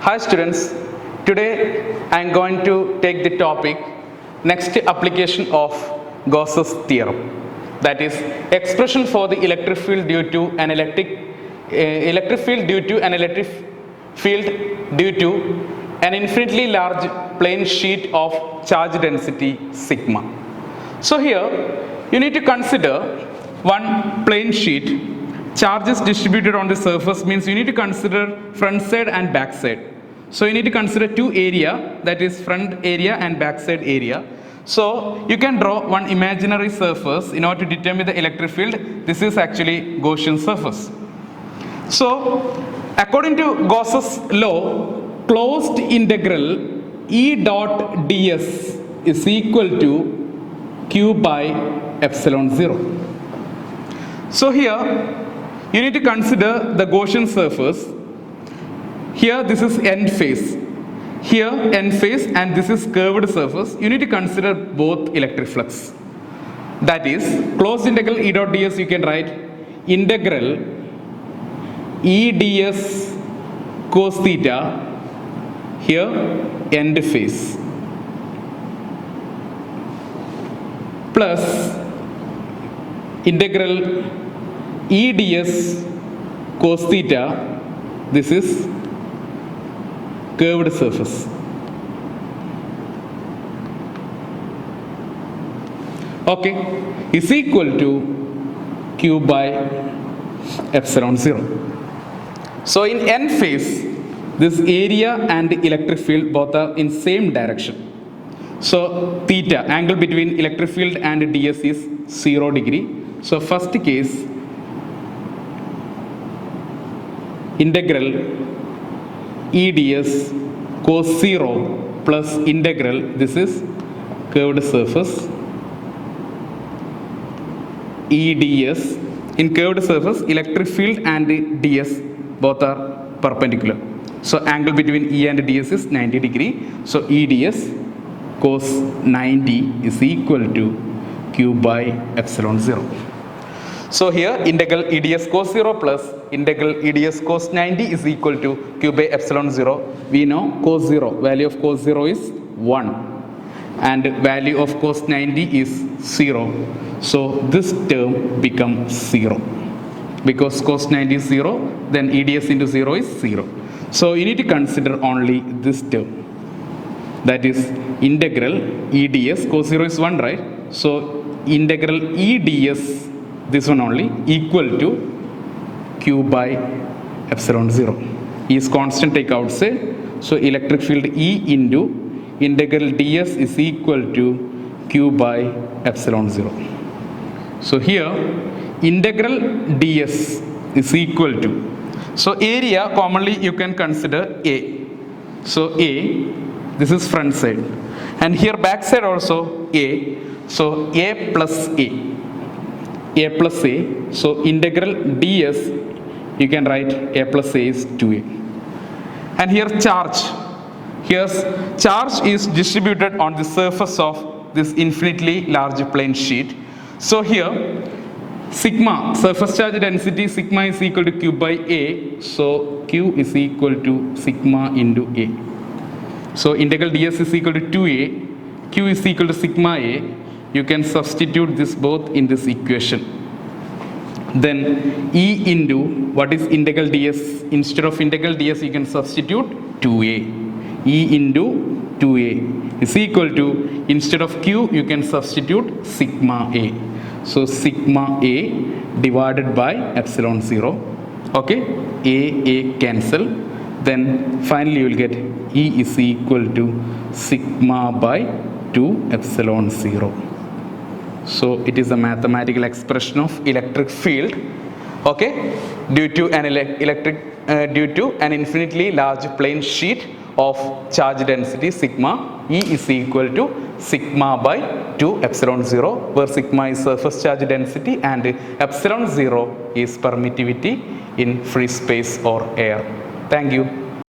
Hi students, today I am going to take the topic next application of Gauss's theorem, that is expression for the electric field due to an electric field due to an infinitely large plane sheet of charge density sigma. So here you need to consider one plane sheet, charges distributed on the surface means you need to consider front side and back side. So you need to consider two area, that is front area and back side area. So you can draw one imaginary surface in order to determine the electric field. This is actually Gaussian surface. So according to Gauss's law, closed integral E dot ds is equal to Q by epsilon 0. So here you need to consider the Gaussian surface. Here this is end face, here end face, and this is curved surface. You need to consider both electric flux. That is, closed integral E dot ds you can write integral E ds cos theta, here end face, plus integral E ds cos theta, this is curved surface. Okay, is equal to Q by epsilon 0. So in end phase, this area and electric field both are in same direction. So theta, angle between electric field and ds is 0 degree. So first case, integral E ds cos 0 plus integral, this is curved surface, E ds. In curved surface, electric field and ds both are perpendicular. So angle between E and ds is 90 degree. So E ds cos 90 is equal to Q by epsilon 0. So here integral E ds cos 0 plus integral E ds cos 90 is equal to Q by epsilon 0. We know cos 0, value of cos 0 is 1 and value of cos 90 is 0. So this term becomes 0. Because cos 90 is 0, then E ds into 0 is 0. So you need to consider only this term. That is integral E ds, cos 0 is 1, right? So integral E ds, this one only, equal to Q by epsilon 0. E is constant, take outside. So electric field E into integral ds is equal to Q by epsilon 0. So here integral ds is equal to, so area commonly you can consider A. So A, this is front side, and here back side also A. So A plus A. A plus A, so integral ds, you can write A plus A is 2A. And here charge is distributed on the surface of this infinitely large plane sheet. So here sigma, surface charge density sigma is equal to Q by A, so Q is equal to sigma into A. So integral ds is equal to 2A, Q is equal to sigma A. You can substitute this both in this equation. Then E into, what is integral ds? Instead of integral ds, you can substitute 2A. E into 2A is equal to, instead of Q, you can substitute sigma A. So sigma A divided by epsilon 0. Okay, A cancel. Then finally you will get E is equal to sigma by 2 epsilon 0. So it is a mathematical expression of electric field, okay, due to an infinitely large plane sheet of charge density sigma. E is equal to sigma by 2 epsilon 0, where sigma is surface charge density and epsilon 0 is permittivity in free space or air. Thank you.